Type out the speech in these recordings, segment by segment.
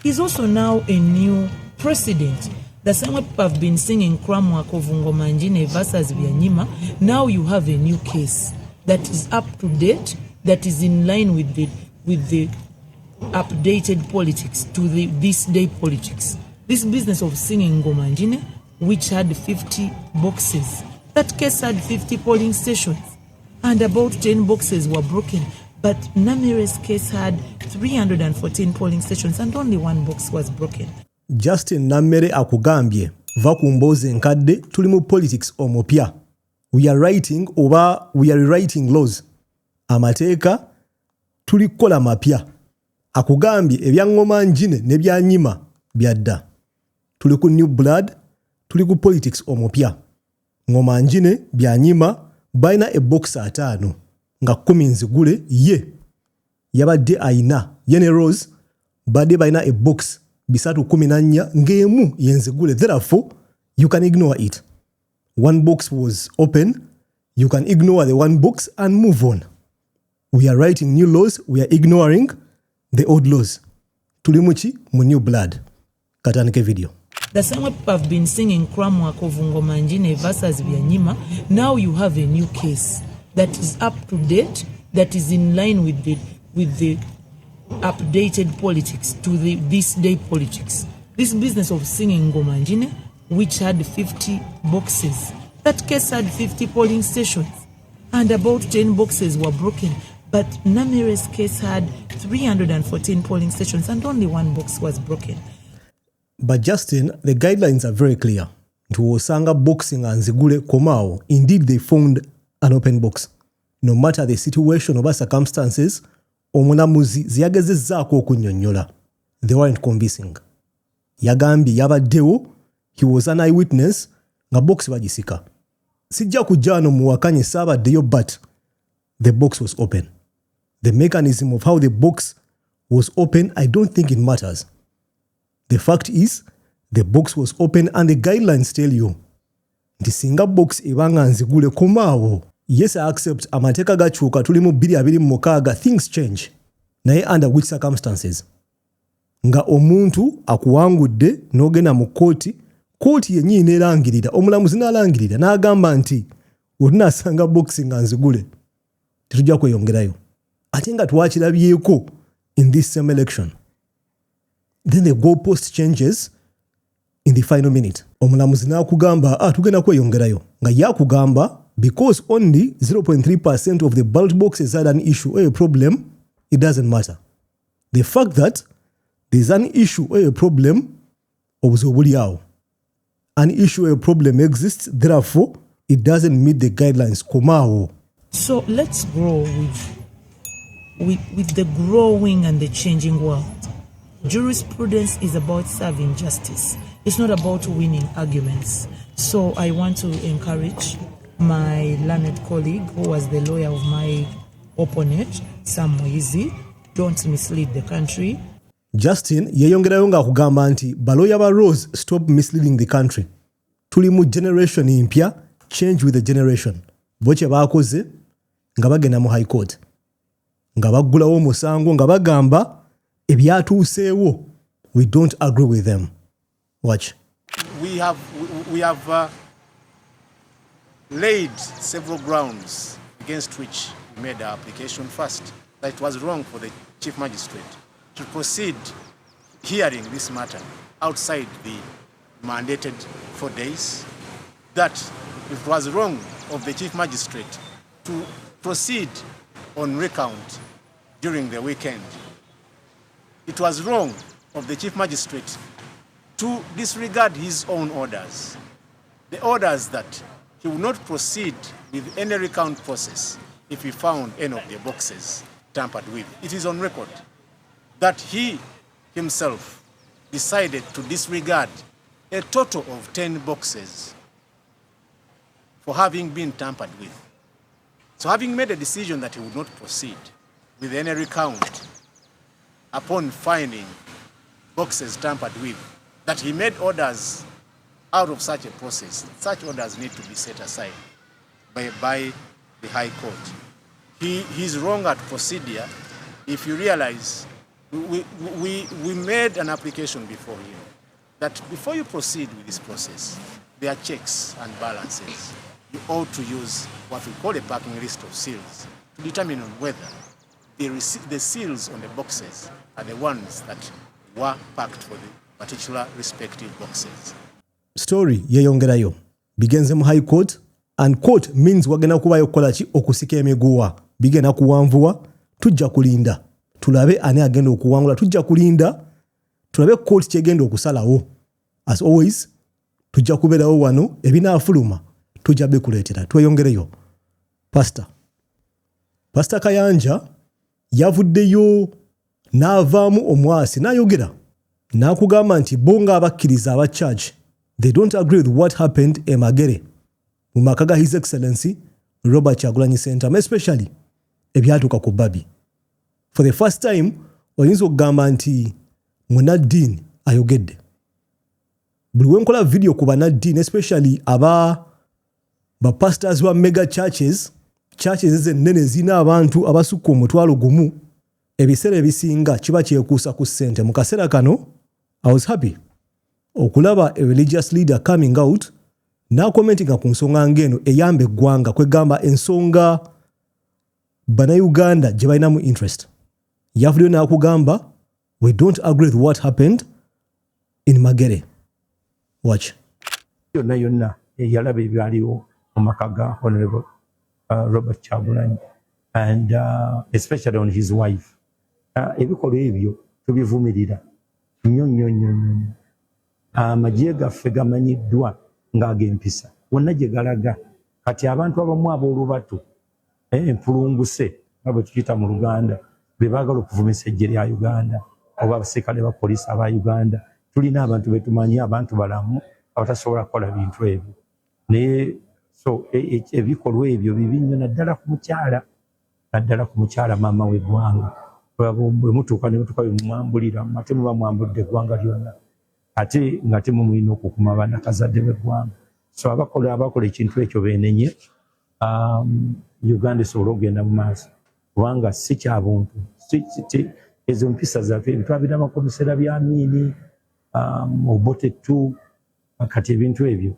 He's also now a new president. The same way people have been singing Kramwa Kovungo Manjine versus Byanyima. Now you have a new case that is up to date, that is in line with the updated politics to this day politics. This business of singing Ngomanjine, which had 50 boxes, that case had 50 polling stations, and about 10 boxes were broken. But Nameere's case had 314 polling stations, and only one box was broken. Justine Nameere akugambye va ku mboozi enkadde tuli mu politics omupya. We are writing oba we are rewriting laws. Amateeka tuli kukola mapya. Akugambye ebya ngoma njine ne byanyima byadda. Tuli ku new blood, tuli ku politics omupya. Ngoma njine byanyima baina e box 5 nga 10 nzigule ye yabadde aina yene Rose badde baina e box bisatu 14 ngemu yenzigule. Therefore you can ignore it. One box was open, you can ignore the one box and move on. We are writing new laws, we are ignoring the old laws. Tulimuchi mu new blood. Katanike video. The same way people have been singing Kramwa Kovungo Manjine versus Byanyima. Now you have a new case that is up to date, that is in line with the updated politics to this day politics. This business of singing Ngomanjine, which had 50 boxes, that case had 50 polling stations, and about 10 boxes were broken. But Nameere's case had 314 polling stations, and only one box was broken. But Justin, the guidelines are very clear. Tuosanga boxing and zigule komao. Indeed, they found an open box. No matter the situation or circumstances, omunamuzi ziyagezezzaako okunyonnyola. They weren't convincing. Yagambi yabaddewo, he was an eyewitness, nga box bagisika. Sijja kujjano muwakanye saabaddeyo, but the box was open. The mechanism of how the box was open, I don't think it matters. The fact is, the box was open and the guidelines tell you. Nti singa box ebanga nzigule komaawo. Yes, I accept amateeka gakyuka tuli mu 2026, things change. Naye under which circumstances? Nga omuntu akuwangudde n'ogenda mu kooti yennyini n'erangirira, omulamuzi n'alangirira n'agamba nti olinasanga boxing nga nzigule, tetujja kweyongerayo. Ate nga twakirabyeko in this same election. Then the goalpost changes in the final minute. Omulamuzi n'akugamba tugenda kweyongerayo, nga yakugamba because only 0.3% of the ballot boxes had an issue or a problem, it doesn't matter. The fact that there's an issue or a problem, obuzobuliawo. An issue or a problem exists, therefore, it doesn't meet the guidelines. Komao. So let's grow with the growing and the changing world. Jurisprudence is about serving justice. It's not about winning arguments. So I want to encourage my learned colleague, who was the lawyer of my opponent, Sam Moizi, don't mislead the country. Justin yeyongerayo nga kugamba nti baloya ba Rose stop misleading the country. Tuli mu generation impya, change with the generation. Boche baakoze nga bagenda mu high court. Nga baggulawo musango nga bagamba ebyatuuseewo. We don't agree with them. Watch. We have laid several grounds against which we made our application first. That it was wrong for the Chief Magistrate to proceed hearing this matter outside the mandated 4 days. That it was wrong of the Chief Magistrate to proceed on recount during the weekend. It was wrong of the Chief Magistrate to disregard his own orders. The orders that he would not proceed with any recount process if he found any of the boxes tampered with. It is on record that he himself decided to disregard a total of 10 boxes for having been tampered with. So having made a decision that he would not proceed with any recount upon finding boxes tampered with, that he made orders out of such a process, such orders need to be set aside by the High Court. He is wrong at procedure if you realize we made an application before him that before you proceed with this process, there are checks and balances. You ought to use what we call a packing list of seals to determine on whether the seals on the boxes are the ones that were packed for the particular respective boxes. Story yeyongerayo bigenze mu high court, and court means wagenda kubayo kukola ki okusika emiguwa bigenda kuwanvuwa, tujja kulinda tulabe ani agenda okuwangula, tujja kulinda tulabe court kyegenda okusalawo. As always tujja kubeerawo wano, ebinaafuluma tujja bikuleetera. Tweyongereyo. Pastor Kayanja yavuddeyo n'avaamu omwasi n'ayogera n'akugamba nti bonga abakkiriza aba church, they don't agree with what happened e Magere mu maka ga His Excellency Robert Kyagulanyi Ssentamu, especially ebyatuuka ku Bobi. For the first time oyinza okugamba nti munaddiini ayogedde. Buli wenkola video ku banaddiini, especially ba pastors wa mega churches ennene zina abantu abasukka omutwalo gumu, ebiseera ebisinga kiba kyekuusa ku ssente. Mu kaseera kano I was happy okulaba a religious leader coming out n'akomentinga ku nsonga ng'eno eyamba eggwanga, kwegamba ensonga Bannayuganda gye balinamu interest. Yavuddeyo n'akugamba we don't agree with what happened in Magere. Watch. Yonna yalaba ebyaliwo mu maka ga Honorable Robert Kyagulanyi and especially on his wife. Ebikolwa ebyo tubivumirira nnyo. Amagye gaffe gamanyiddwa ng'ag'empisa wonna gye galaga. Kati abantu abamu ab'olubatu empulunguse nga bwe tukiyita mu Luganda be baagala okuvumisa eggye lya Uganda oba abasirikale ba poliisi aba Uganda. Tulina abantu betumanyi, abantu balamu abatasobola kukola bintu ebyo. Naye so ebikolwa ebyo bibi nnyo, naddala ku mukyala maama w'eggwanga. Bwe mutuuka ne mutuuka bemumwambulira ate muba mwambulidde eggwanga lyonna, ate nga temumulina okukuma bannakazadde b'eggwanga. So abakola ekintu ekyo beenenye, Uganda esobole okugenda mu maaso, kubanga si kya buntu. Ezo mpisa zaffe twabiraba ku biseera bya Amin, Obote 2, kati ebintu ebyo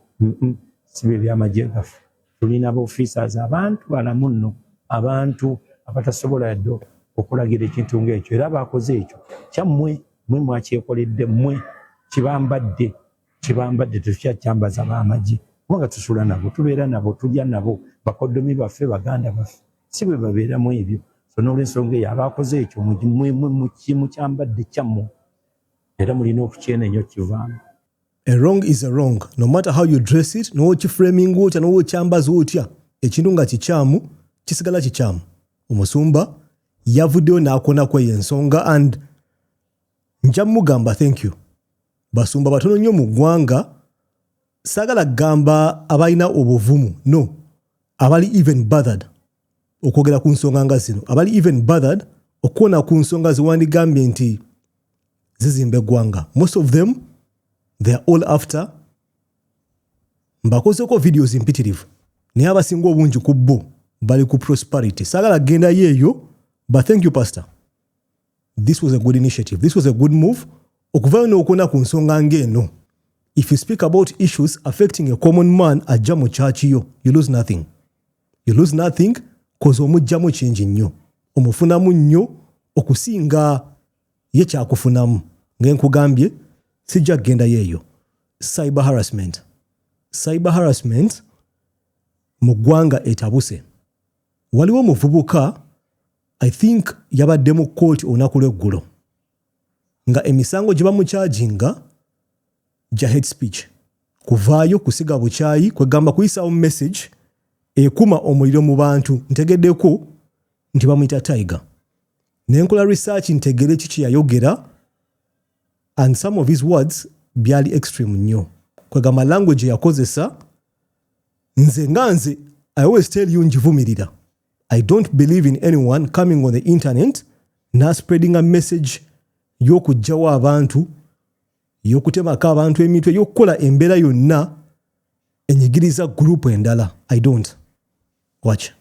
si bye by'amagye gaffe. Tulina officers abantu balamu nno, abantu abatasobola yadde okulagira ekintu ng'ekyo, era baakoze ekyo kyammwe mwe mwakyekoledde, mmwe kibambadde tukyakyambaza b'amagye, kubanga tusula nabo, tubeera nabo, tulya nabo, bakoddomi baffe, baganda baffe, si bwe babeeramu ebyo. So n'olw'ensonga eyo abaakoze ekyo mukyambadde kyammwe, era mulina okukyenenya okivaamu. A wrong is a wrong, no matter how you dress it, n'okiframing otya n'okyambaza otya, ekintu nga kikyamu kisigala kikyamu. Omusumba yavuddeyo n'akonako eyo ensonga, and nja mugamba thank you. Basumba batono nnyo mu ggwanga, saagala kugamba abalina obuvumu, no, abali even bothered okwogera ku nsonga nga zino, abali even bothered okuwona ku nsonga ziwandigambye nti zizimba eggwanga. Most of them they are all after, mbakozeko videos mpitirivu naye abasinga obungi ku bo bali ku prosperity. Saagala genda yeeyo, but thank you pastor, this was a good initiative, this was a good move. Okuvaayo n'okona ku nsonga ng'eno, if you speak about issues affecting a common man ajja mu church yo, you lose nothing. You lose nothing cause omugjamu kingi nnyo, omufunamu nnyo okusinga ye kyakufunamu. Ng'enkugambye sijja kgenda yeeyo. Cyber harassment mu ggwanga etabuse. Waliwo omuvubuka I think yabadde mu court olunaku lw'eggulo nga emisango gye bamukyajinga gya hate speech, kuvaayo, kusiga bukyayi, kwegamba kuyisawo message ekuma omuliro mu bantu. Ntegeddeko nti bamuyita Tiger. Nenkola research ntegere kiki yayogera, and some of his words byali extreme nnyo. Kwegamba language yakozesa, nze I always tell you njivumirira. I don't believe in anyone coming on the internet na spreading a message y'okugyawo abantu, y'okutemako abantu emitwe, y'okukola embeera yonna enyigiriza group endala. I don't. Watch.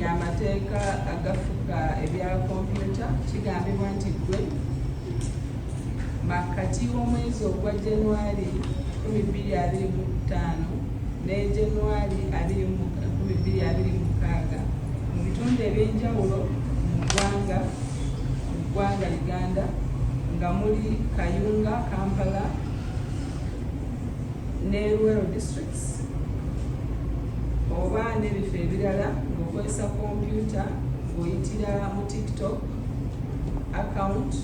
Amateeka agafuga ebya computer kigambibwa nti gwe wakati w'omwezi ogwa January 2025 ne January 2026 mu bitundu ebyenjawulo mu ggwanga Uganda nga muli Kayunga, Kampala ne Rural districts oba n'ebifo ebirala ng'okozesa kompyuta ng'oyitira mu TikTok account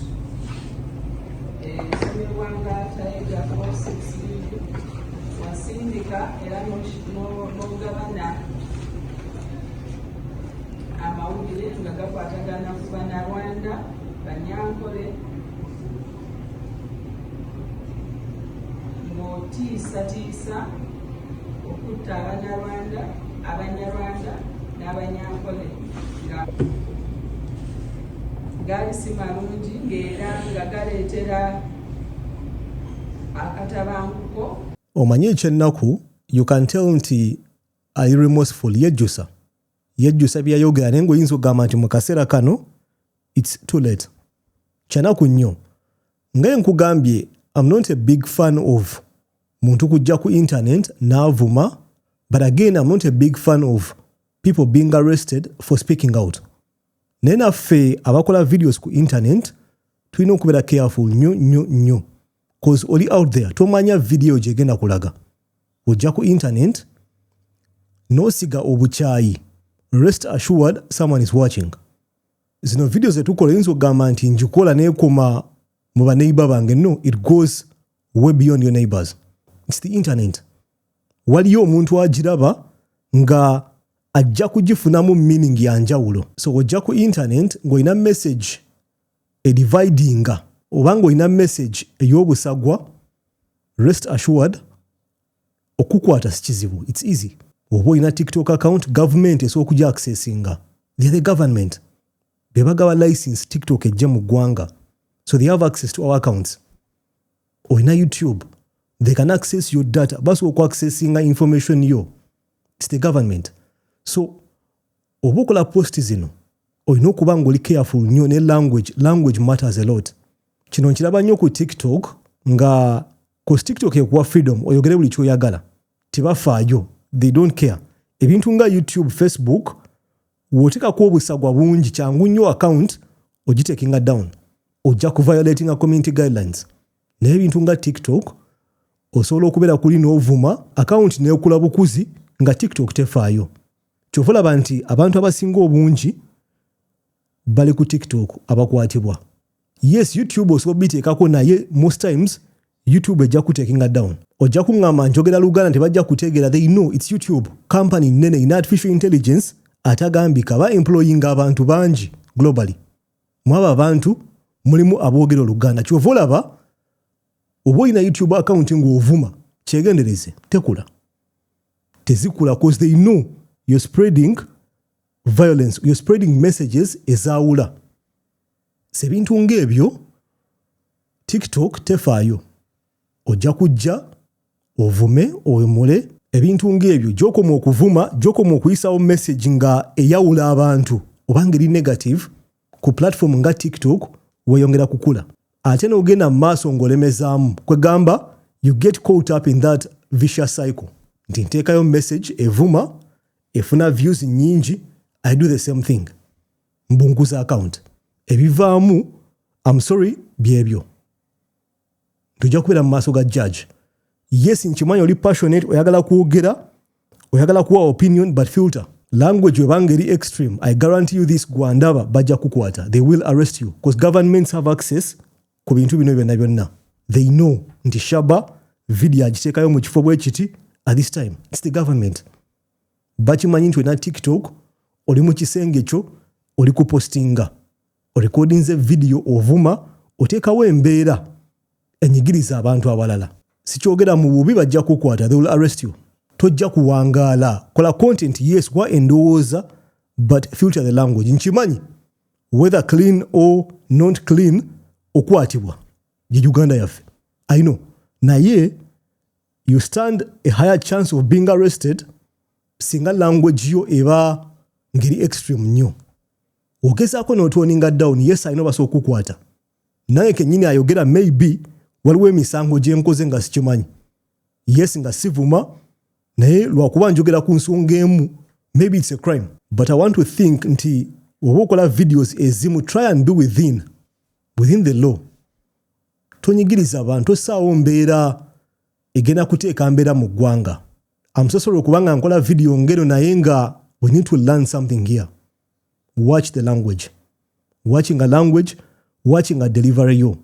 esomerwanga Tayiga 46 wasindika era n'ogabana amawulire nga gakwatagana ku Bannarwanda, Banyankole ng'otiisatiisa okutta Abanyarwanda n'Abanyankole nga gaali si malungi ng'era nga galeetera akatabanguko. Omanyi ekyennaku you can tell nti ali remorseful yejjusa byayogera naye ng'oyinza okugamba nti mu kaseera kano it's too late. Kyanaku nnyo nga nkugambye I'm not a big fan of muntu kujja ku internet n'avuma, but again I'm not a big fan of people being arrested for speaking out. Naye naffe abakola videos ku internet tulina okubeera careful nnyo cause oli out there tomanya video gyegenda kulaga. Ojja ku internet n'osiga obukyayi, rest assured someone is watching. Zino videos zetukola yinza okugamba nti njikola neekoma mu baneighbor bange. No, it goes way beyond your neighbors. It's the internet. Waliyo omuntu agiraba nga ajja kugifunamu meaning ya njawulo. So ojja ku internet ng'olina message edividinga oba ng'olina message ey'obusagwa, rest assured okukwata si kizibu. It's easy. Oba olina TikTok account, government esobola okujja accessinga. They're the government. Be bagaba license TikTok ejje mu ggwanga. So they have access to our accounts. Olina YouTube. They can access your data. Basobola okwaccessinga information yo. It's the government. So oba okola post zino olina okuba ng'oli careful nnyo ne language matters a lot. Kino nkiraba nnyo ku TikTok nga cause TikTok ekuwa freedom oyogere buli kyoyagala. Tebafaayo. They don't care. Ebintu nga YouTube, Facebook w'oteekako obusagwa bungi kyangu nnyo account ogitekinga down. Ojja ku violating a community guidelines. Naye ebintu nga TikTok osobola okubeera kuli n'ovuma account n'ekula bukuzi nga TikTok tefaayo. Kyova olaba nti abantu abasinga obungi bali ku TikTok abakwatibwa. Yes, YouTube osobola biteekako naye most times YouTube ejja kutekinga down. Ojja kuŋŋamba njogera Luganda tebajja kutegeera. They know it's YouTube. Company nene in artificial intelligence atagambika ba employing abantu bangi globally. Mwaba abantu mulimu aboogera Oluganda. Kyova olaba oba olina YouTube account ng'ovuma kyegendereze tekula. Tezikula cause they know you're spreading violence, you're spreading messages ezaawula. Sebintu ng'ebyo TikTok tefaayo. Ojja kujja ovume oyomole ebintu ng'ebyo gy'okoma okuvuma, gy'okoma okuyisawo message nga eyawula abantu oba ngeri negative ku platform nga TikTok weeyongera kukula. Ate n'ogenda mu maaso ng'olemezaamu kwegamba you get caught up in that vicious cycle. Nti nteekayo message evuma efuna views nyingi, I do the same thing. Mbunguza account. Ebivaamu I'm sorry byebyo. Tujja kubeera mu maaso ga judge. Yes, nkimanyi oli passionate oyagala kwogera, oyagala kuwa opinion but filter. Language webanga eri extreme, I guarantee you this gwandaba bajja kukwata. They will arrest you because governments have access ku bintu bino byonna byonna. They know nti Shaba video agiteekayo mu kifo bwe kiti at this time. It's the government. Bakimanyi nti olina TikTok oli mu kisenge kyo oli kupostinga. Orecordinze video ovuma oteekawo embeera enyigiriza abantu abalala. Sikyogera mu bubi bajja kukwata. They will arrest you. Tojja kuwangaala. Kola content yes kwa endowooza but filter the language. Nkimanyi whether clean or not clean okwatibwa ye Uganda yaffe. I know. Naye you stand a higher chance of being arrested singa language yo eba ngeri extreme nnyo. Ogezaako n'otuoninga down, yes I know basobola okukwata. Naye kennyini ayogera maybe waliwo emisango gye nkoze nga sikimanyi yes nga sivuma naye lwakuba njogera ku nsonga emu maybe it's a crime but I want to think nti oba okola videos ezimu try and do within the law tonyigiriza abantu osaawo mbeera egenda kuteeka mbeera mu ggwanga I'm so sorry okubanga nkola video ngero naye nga we need to learn something here. Watch the language. Watching a language, watching a delivery yo.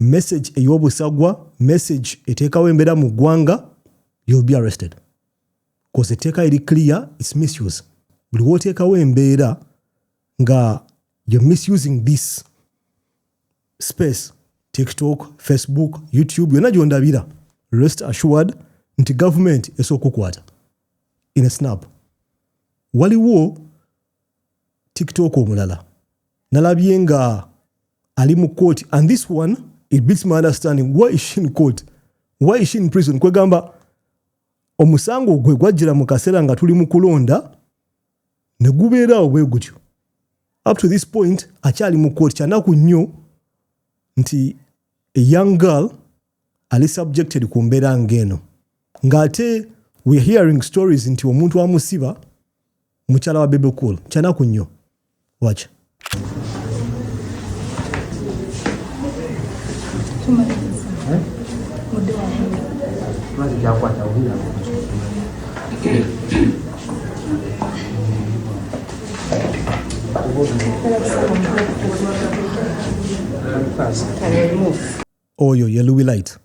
Message eyobusagwa, message etekawo embeera mu ggwanga, you'll be arrested. Because eteka eri clear, it's misuse. Buli wotekawo embeera nga you're misusing this space, TikTok, Facebook, YouTube, yonna gyondabira. Rest assured nti government esookukwata in a snap. Waliwo TikTok omulala nalabye nga ali mu court and this one it beats my understanding. Why is she in court? Why is she in prison? Kwegamba omusango gwe gwajjira mu kaseera nga tuli mu kulonda ne gubeerawo bwe gutyo. Up to this point akyali mu court kyanaku nnyo nti a young girl ali subjected ku mbeera ng'eno ng'ate we are hearing stories nti omuntu amusiba mukyala wa Bebe Cool kyanaku nnyo. Watch. Oyo ye Louis Light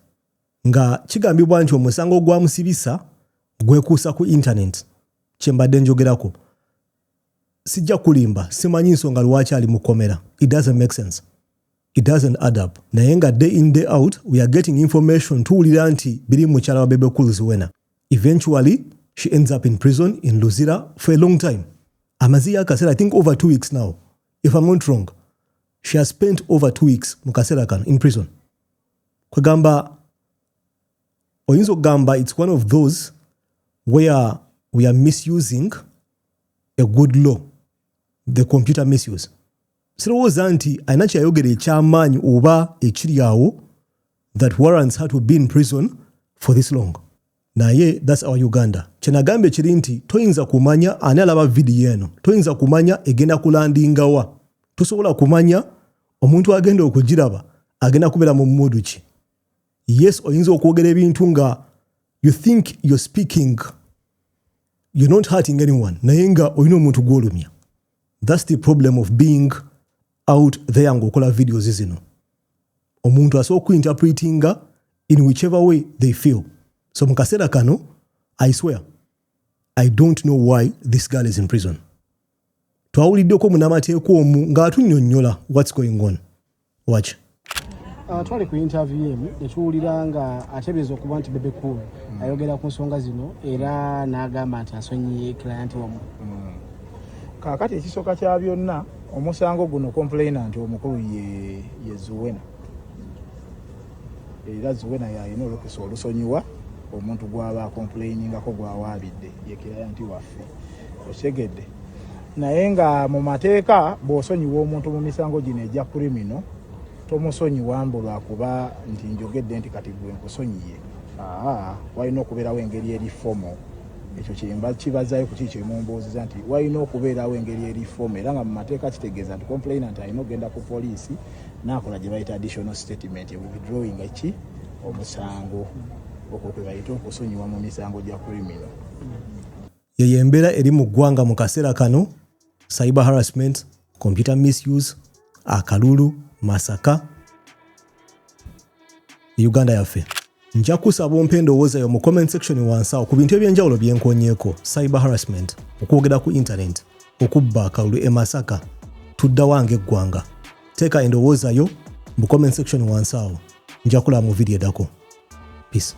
nga kigambibwa nti omusango gwamusibisa gwekuusa ku internet kyembadde njogerako sijja kulimba simanyi nsonga lwaki ali mu komera. It doesn't make sense. It doesn't add up. Naye nga day in day out we are getting information tuwulira nti biri mukyala wa Bebe Cool's wena. Eventually she ends up in prison in Luzira for a long time. Amaziya akaseera I think over 2 weeks now. If I'm not wrong. She has spent over 2 weeks mu kaseera kano in prison. Kwegamba oyinza okugamba it's one of those where we are misusing a good law, the computer misuse. Sirowooza nti ayina kyayogera ekyamaanyi oba ekiri awo that warrants her to be in prison for this long. Naye that's our Uganda. Kyenagamba ekiri nti toyinza kumanya ani alaba video eno, toyinza kumanya egenda kulandingawa, tosobola kumanya omuntu agenda okugiraba agenda kubeera mu mmodu ki. Yes, oyinza okwogera ebintu nga you think you're speaking, you're not hurting anyone, naye nga oyina omuntu gwolumya. That's the problem of being out there ng'okola videos zino. Omuntu asobola okuinterpretinga in whichever way they feel. So mu kaseera kano, I swear, I don't know why this girl is in prison. Twawuliddeko munnamateeka omu ng'atunnyonnyola what's going on. Watch. Twali ku interview emu netuwulira nga atebeeza okuba nti Bebe Cool ayogera ku nsonga zino era n'agamba nti asonyiye client wamu. Kaakati ekisooka kya byonna omusango guno complainant omukulu ye Zuwena. Era Zuwena yalina olukisa olusonyiwa omuntu gw'aba complainingako gwawaabidde ye client waffe. Otegedde. Naye nga mu mateeka bw'osonyiwa omuntu mu misango gino egya criminal tomusonyiwa mbu lwakuba nti njogedde nti kati gwe nkusonyiye. Walina okubeerawo engeri eri fomo. Ekyo kibazayo ku kiki mumbuuziza nti walina okubeerawo engeri eri fomo era nga mu mateeka kitegeeza nti complainant alina ogenda ku poliisi n'akola gye bayita additional statement withdrawing eki omusango. Okwo kwe bayita okusonyiwa mu misango gya criminal. Yeyo embeera eri mu ggwanga mu kaseera kano, cyber harassment, computer misuse, akalulu, masaka, Uganda yaffe. Nja kusaba ompe endowooza mu comment section wansi awo ku bintu ebyenjawulo byenkonyeeko. Cyber harassment, okwogera ku internet, okubba akalulu e Masaka, tudda wange eggwanga. Teeka endowooza yo mu comment section wansi awo. Nja kulaba mu video eddako. Peace.